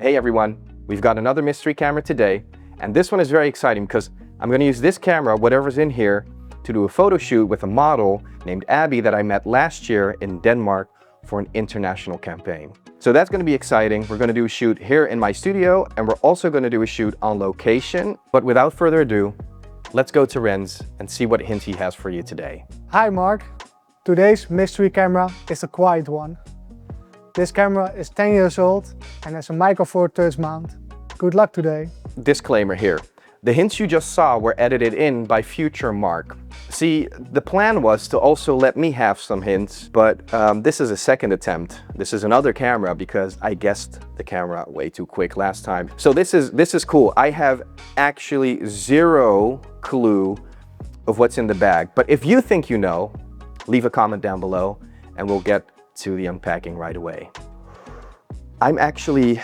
Hey everyone, we've got another mystery camera today, and this one is very exciting because I'm going to use this camera, whatever's in here, to do a photo shoot with a model named Abby that I met last year in Denmark for an international campaign. So that's going to be exciting. We're going to do a shoot here in my studio, and we're also going to do a shoot on location. But without further ado, let's go to Rens and see what hint he has for you today. Hi Mark, today's mystery camera is a quiet one. This camera is 10 years old and has a Micro Four Thirds mount. Good luck today. Disclaimer here. The hints you just saw were edited in by future Mark. See, the plan was to also let me have some hints, but this is a second attempt. This is another camera because I guessed the camera way too quick last time. So this is cool. I have actually zero clue of what's in the bag. But if you think you know, leave a comment down below and we'll get to the unpacking right away. I'm actually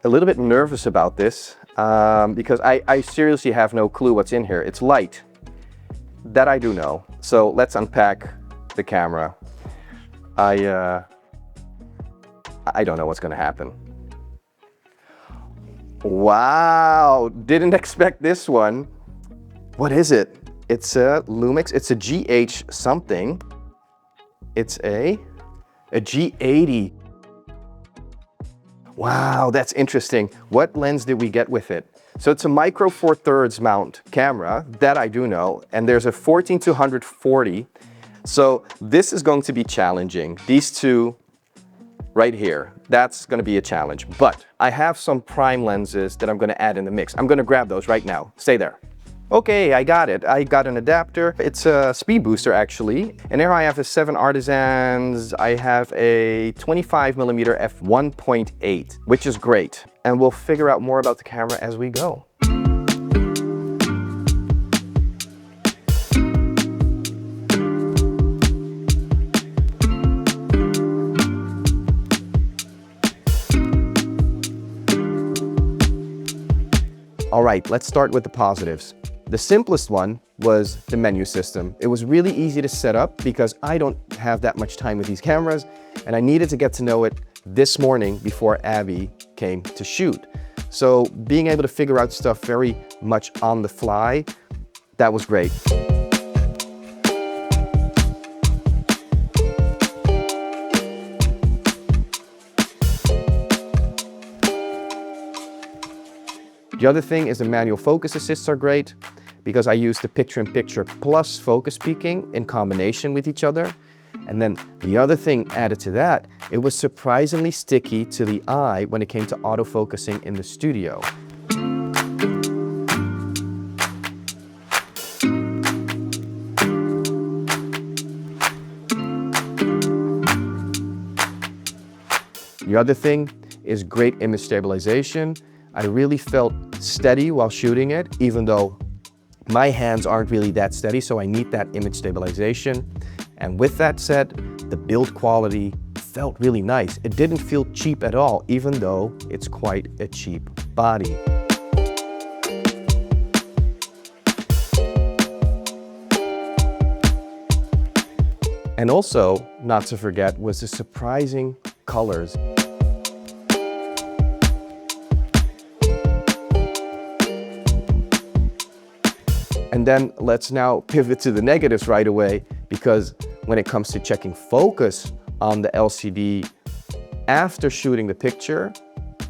a little bit nervous about this because I seriously have no clue what's in here. It's light. That I do know. So let's unpack the camera. I don't know what's going to happen. Wow, didn't expect this one. What is it? It's a Lumix. It's a GH something. It's a G80. Wow, that's interesting. What lens did we get with it? So it's a Micro Four Thirds mount camera, that I do know, and there's a 14-140. So this is going to be challenging. These two right here, that's going to be a challenge. But I have some prime lenses that I'm going to add in the mix. I'm going to grab those right now. Stay there. Okay, I got it. I got an adapter. It's a speed booster actually. And there I have a 7 Artisans. I have a 25mm f1.8, which is great. And we'll figure out more about the camera as we go. All right, let's start with the positives. The simplest one was the menu system. It was really easy to set up because I don't have that much time with these cameras and I needed to get to know it this morning before Abby came to shoot. So being able to figure out stuff very much on the fly, that was great. The other thing is the manual focus assists are great because I use the picture-in-picture plus focus peaking in combination with each other. And then the other thing added to that, it was surprisingly sticky to the eye when it came to autofocusing in the studio. The other thing is great image stabilization. I really felt steady while shooting it, even though my hands aren't really that steady, so I need that image stabilization. And with that said, the build quality felt really nice. It didn't feel cheap at all, even though it's quite a cheap body. And also, not to forget, was the surprising colors. And then let's now pivot to the negatives right away, because when it comes to checking focus on the LCD after shooting the picture,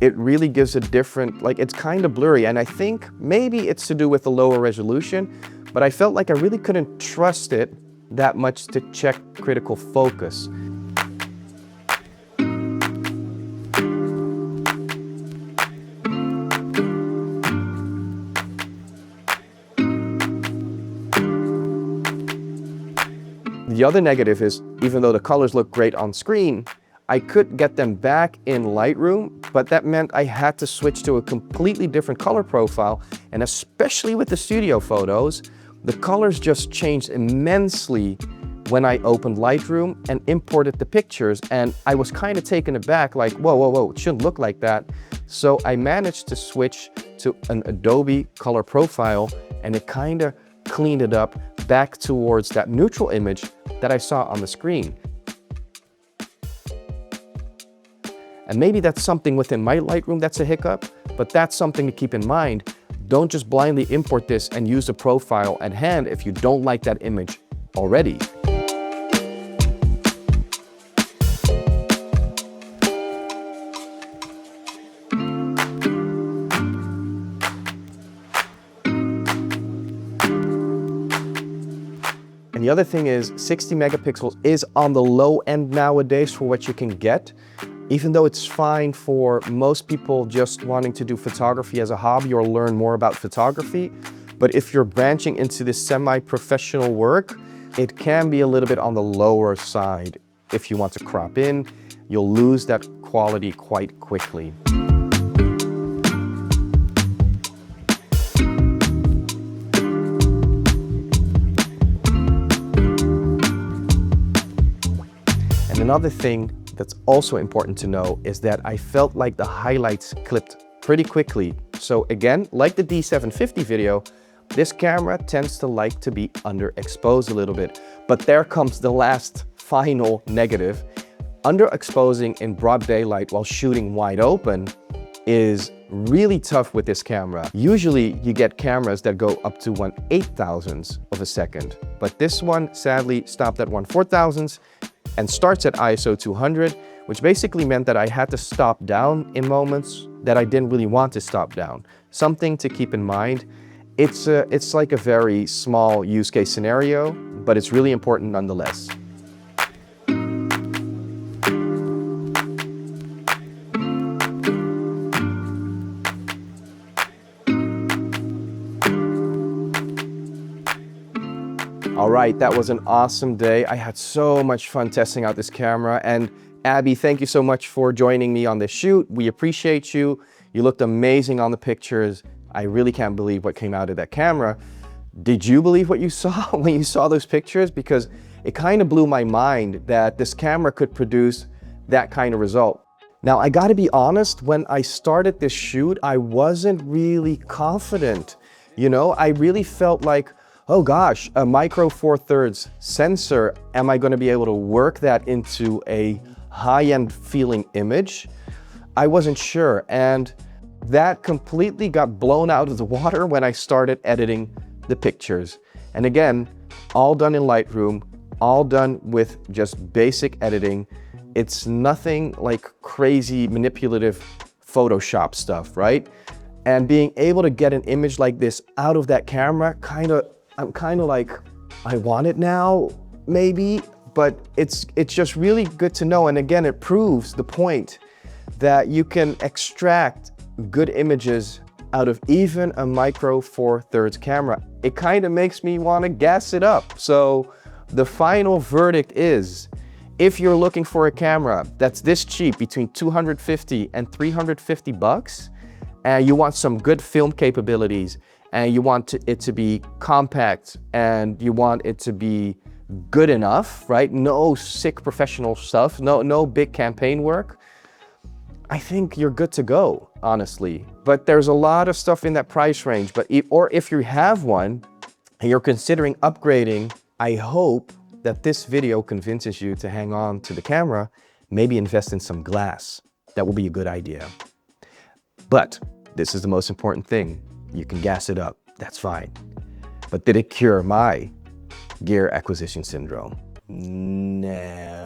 it really gives a different, like it's kind of blurry. And I think maybe it's to do with the lower resolution, but I felt like I really couldn't trust it that much to check critical focus. The other negative is, even though the colors look great on screen, I could get them back in Lightroom, but that meant I had to switch to a completely different color profile. And especially with the studio photos, the colors just changed immensely when I opened Lightroom and imported the pictures. And I was kind of taken aback, like, whoa, it shouldn't look like that. So I managed to switch to an Adobe color profile, and it kind of cleaned it up back towards that neutral image that I saw on the screen. And maybe that's something within my Lightroom that's a hiccup, but that's something to keep in mind. Don't just blindly import this and use the profile at hand if you don't like that image already. And the other thing is 60 megapixels is on the low end nowadays for what you can get. Even though it's fine for most people just wanting to do photography as a hobby or learn more about photography. But if you're branching into this semi-professional work, it can be a little bit on the lower side. If you want to crop in, you'll lose that quality quite quickly. And another thing that's also important to know is that I felt like the highlights clipped pretty quickly. So again, like the D750 video, this camera tends to like to be underexposed a little bit. But there comes the last final negative. Underexposing in broad daylight while shooting wide open is really tough with this camera. Usually you get cameras that go up to 1/8,000th of a second, but this one sadly stopped at 1/4,000th and starts at ISO 200, which basically meant that I had to stop down in moments that I didn't really want to stop down. Something to keep in mind. It's like a very small use case scenario, but it's really important nonetheless. All right, that was an awesome day. I had so much fun testing out this camera. And Abby, thank you so much for joining me on this shoot. We appreciate you. You looked amazing on the pictures. I really can't believe what came out of that camera. Did you believe what you saw when you saw those pictures? Because it kind of blew my mind that this camera could produce that kind of result. Now, I gotta be honest, when I started this shoot, I wasn't really confident. You know, I really felt like, oh gosh, a micro four thirds sensor, am I gonna be able to work that into a high-end feeling image? I wasn't sure, and that completely got blown out of the water when I started editing the pictures. And again, all done in Lightroom, all done with just basic editing. It's nothing like crazy manipulative Photoshop stuff, right? And being able to get an image like this out of that camera, I'm kind of like, I want it now, maybe, but it's just really good to know. And again, it proves the point that you can extract good images out of even a micro four thirds camera. It kind of makes me want to gas it up. So the final verdict is, if you're looking for a camera that's this cheap, between 250 and 350 bucks, and you want some good film capabilities, and you want it to be compact, and you want it to be good enough, right? No sick professional stuff, no big campaign work. I think you're good to go, honestly. But there's a lot of stuff in that price range. Or if you have one and you're considering upgrading, I hope that this video convinces you to hang on to the camera, maybe invest in some glass. That will be a good idea. But this is the most important thing. You can gas it up, that's fine. But did it cure my gear acquisition syndrome? No.